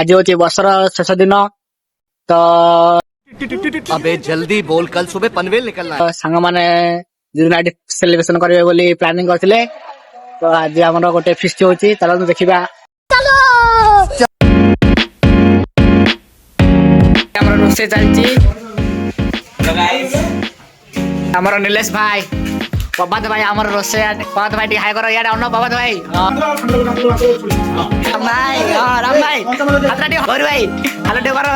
आज हूँ वर्षर शेष दिन तो अबे जल्दी बोल, कल सुबह पनवेल निकलना है। सांग मैंने नाइट सेलिब्रेशन करेंगे बोली प्लानिंग करते तो आज आम गोटे फिस्ट होची चलो देखा रोषे चलती आमर नीलेश भाई प्रभात भाई आमर रोषे प्रभात भाई हाय करो यार अन्न प्रभात भाई राम भाई राम भाई हाथ भर भाई हाल टे कर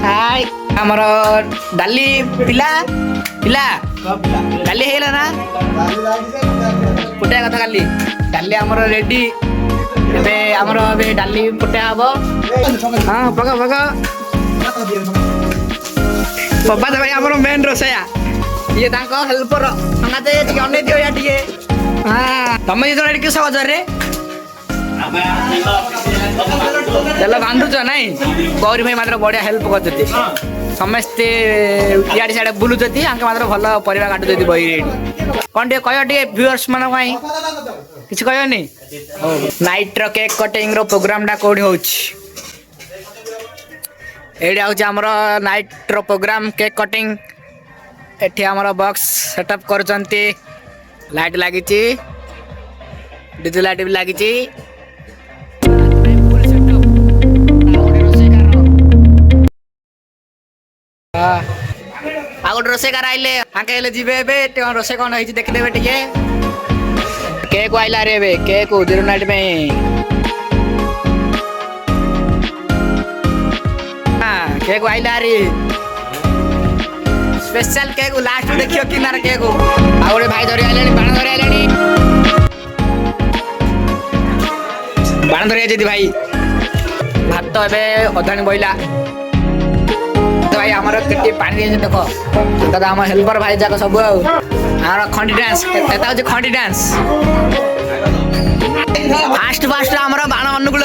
हाय आमर डाली पिला पिला डाली है ना फुटा कथा काली डाली आमर रेडी एबे आमर एबे डाली फुटा हबो हां पका पका प्रभात भाई आमर मेन रोषया ये तांको हेल्पर संगाते टिके अने दियो या टिके हां तमे जे किस हजार रे चलो बांधु छ नाही गौरी भाई मात्र बढ़िया हेल्प करते समस्ते इाड़ी साड़े बुलुचती आंके मात्र भल परिवा काटुचती बही कौन टे कह टे व्यूअर्स मान किसी कहनी नाइट रो केक कटिंग रो प्रोग्राम टा कोडी होछि एडा होछि हमर नाइट रो प्रोग्राम केक कटिंग एठी हमर बॉक्स सेटअप करचंती लाइट लागिची डीजे लाइट भी लागिची आगोट रोषेकार आइले आके हेले जीवे एबे रोषे कौन होइछि देखि देबे टिके केक आइला रे एबे केक जीरो नाइट में हां केक आइला रे स्पेशल केक लास्ट देखियो किनार केक आगोटे भाई धरि आइलानी बाण धरि आइलानी बाण धरि आइछि भाई भात एबे अधानी बइला भाई हमारा केटी पानी दे देखो दादा हम हेल्पर भाई जाक सब हमारा खंडी डांस एता हो खंडी डांस फास्ट फास्ट हमारा बाण अनुकूल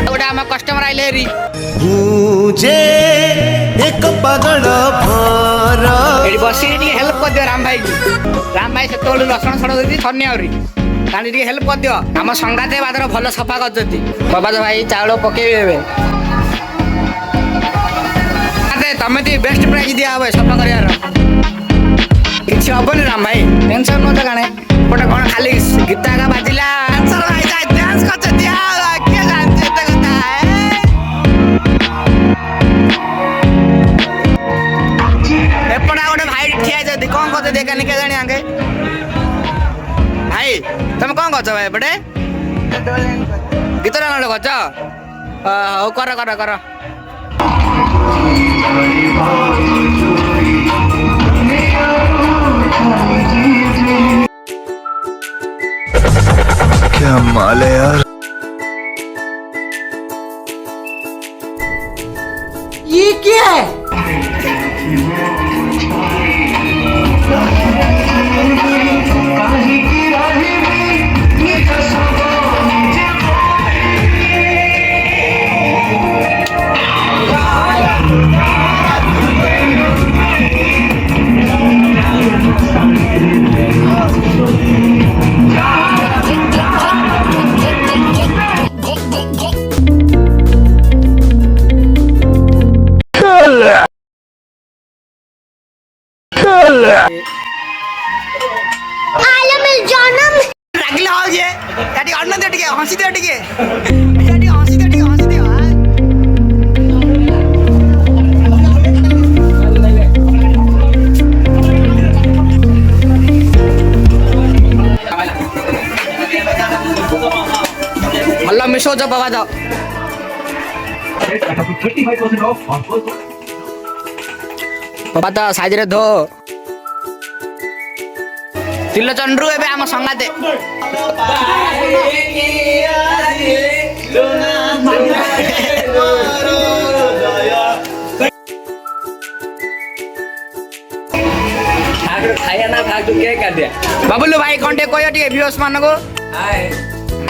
गोटे हम कस्टमर आइले री मुझे एक पगड़ भर एडी बसी टी हेल्प कर दियो राम भाई से तोल लक्षण छड़ देती छन्नी आउरी तानी टी हेल्प कर दियो हम संगाते बादर भलो सफा करजती प्रभात भाई चावल पकेबे अरे तमे ती बेस्ट प्राइज दिया होबे सफा करियार किछि हबनी राम भाई टेंशन न त काने कोटा कोन खाली गीता का बाजिला आंसर भाई जा डांस करछ दिया के जानते त कथा एपड़ा गोटे भाई ठिया जदी कोन करते देखा निके जानी आंगे भाई तुम कोन करछ भाई एपड़े गीत रंगल करछ हो कर कर कर क्या माल है यार ये क्या है आलम जानम रागिला हो जे याटी अन्न दे टिके हंसी दे टिके याटी हंसी दे टिके हंसी दे भल्ला मिसो जो बाबा जाओ बाबा तो साइज रे धो तिलचंद्रु एबे आम संगाते खाया ना खा तू के कर दिया बाबुलु भाई कंटे कोयो टिके व्यूअर्स मान को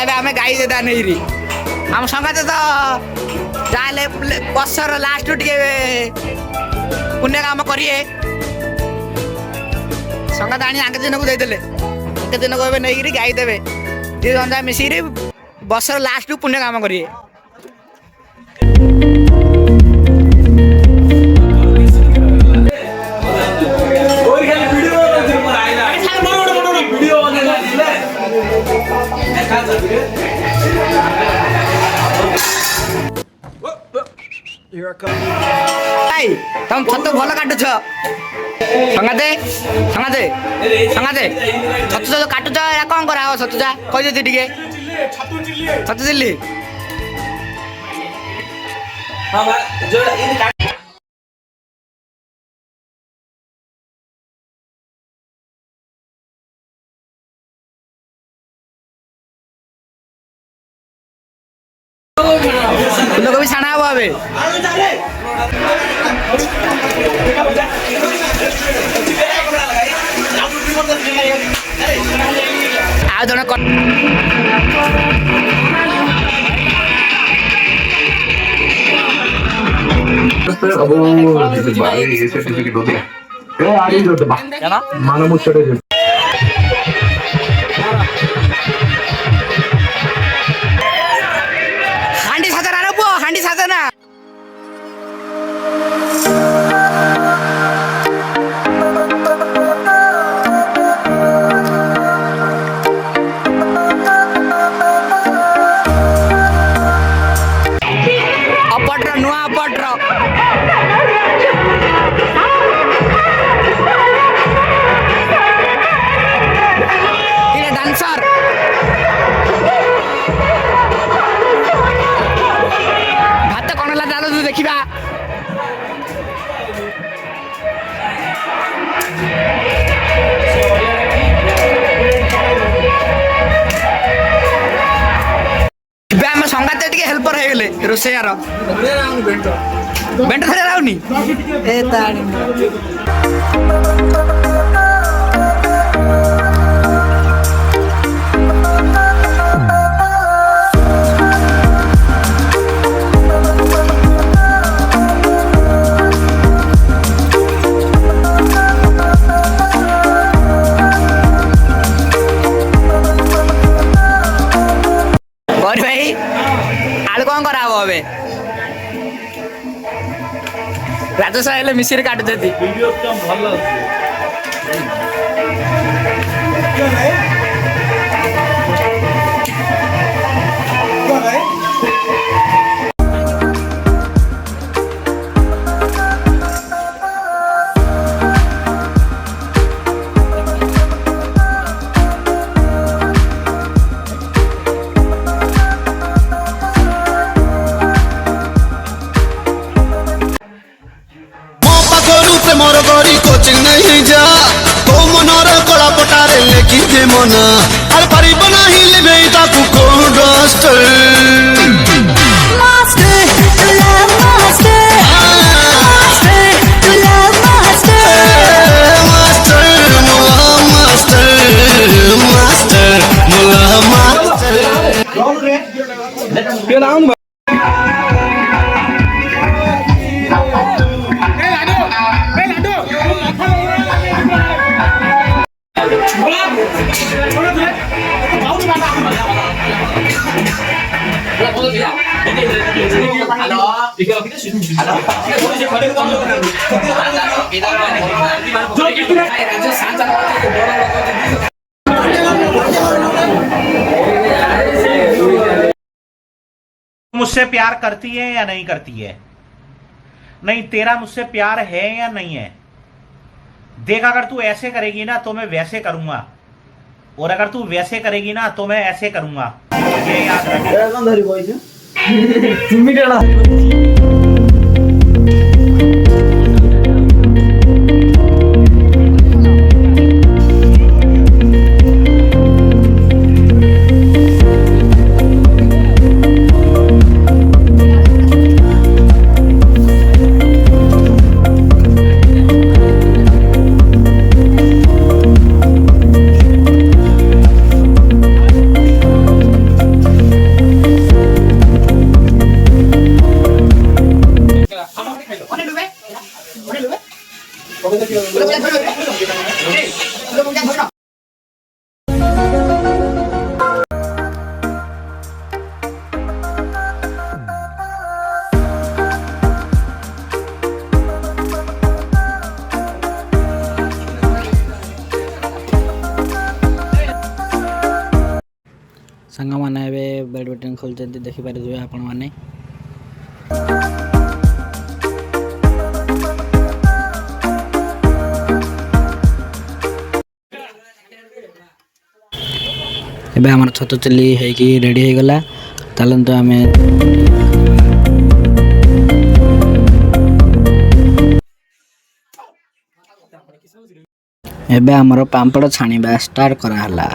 एबे हमें गाई देदा नहीं री हम संगाते तो जाले बसर लास्ट टिके पुण्य काम करिए संगात आनी आगे दिन को देदेले आगे दिन को एबे नहीं गाई देबे दी जंजा मिसिरी बसर लास्ट पुण्य काम करिए तुम छत भल काटुछ संगाते संगाते संगाते छतु छतु काटुछ या कौन करा छतुजा कहि दे टिके छतु चिल्ली हाँ बा जो फूलकोबी छाणा हबो अबे आ जण మన ముచ్చటే చెప్పు हांडी साधना रे बो हांडी साधना अपट्र नुआ अपट्र ये डांसर भात कौन ला डालो तू देखिबा आम संगाते टिके हेल्पर हो गले रोसैयार बेंट थरे राउनी ए ताणी गौरी भाई आलू कौन करा हबो अबे राजू साहेब मिसिर काट देती मोर गरी कोचिंग नहीं जा तो मनर कला पटारे लेखि दे मना अरे परिब नाही लेबे ताकू कोन डस्टर मास्टर टू लव मास्टर मास्टर टू लव मास्टर मास्टर मुला मास्टर मास्टर मुला मास्टर मुझसे प्यार करती है या नहीं करती है? नहीं, तेरा मुझसे प्यार है या नहीं है? देख, अगर तू ऐसे करेगी ना तो मैं वैसे करूंगा, और अगर तू वैसे करेगी ना तो मैं ऐसे करूंगा। ये याद रख। ସାଙ୍ଗମାନେ ଏବେ ବ୍ୟାଡ଼ମିଣ୍ଟନ ଖେଳୁଛନ୍ତି ଦେଖିପାରିଥିବେ ଆପଣମାନେ। ଏବେ ଆମର ଛତୁ ଚିଲି ହେଇକି ରେଡ଼ି ହେଇଗଲା। ଚାଲନ୍ତୁ ଆମେ ଏବେ ଆମର ପାମ୍ପଡ଼ ଛାଣିବା ଷ୍ଟାର୍ଟ କରାହେଲା।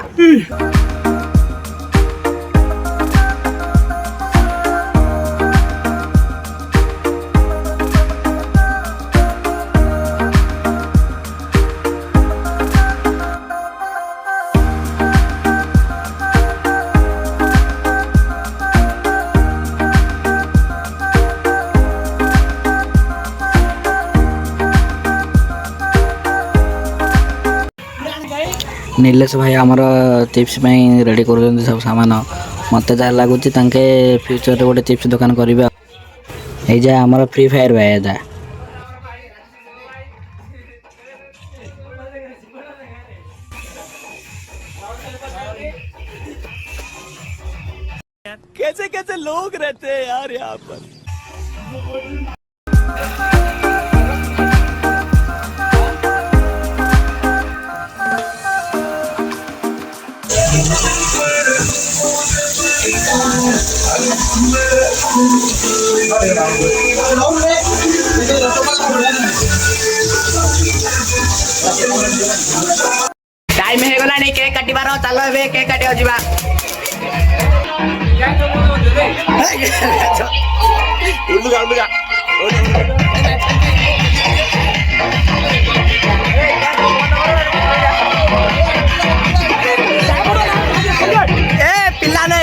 नीलेश भाई आमर चिप्स रेडी कर सब सामान मत जहाँ लगुच फ्यूचर गोटे चिप्स दुकान करेंगे। ये आमर फ्री फायर भाई एजा कैसे कैसे लोग रहते हैं यार यहाँ पर। टाइम है गला नहीं केक काटिबार चलो ए केक काटिया जीवा ए पिल्ला ने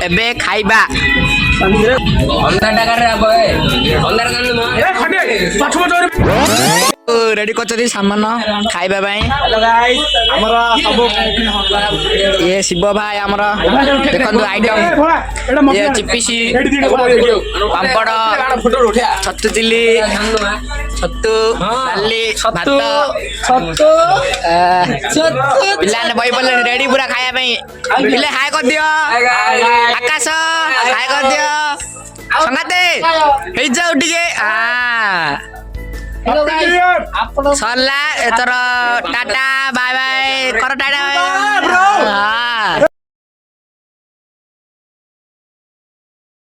एबे खाइबा रेडी कर सामान खाइबा ये शिव भाई आमर देखो आइटम ये चिपिसी पापड़ छतु चिली छतु डाली भात पिला बही पड़े रेडी पूरा खाया पिले हाय कर दियो आकाश हाय कर दियो संगाते जाऊ टिके सरला एतर टाटा बाय बाय कर टाटा बाय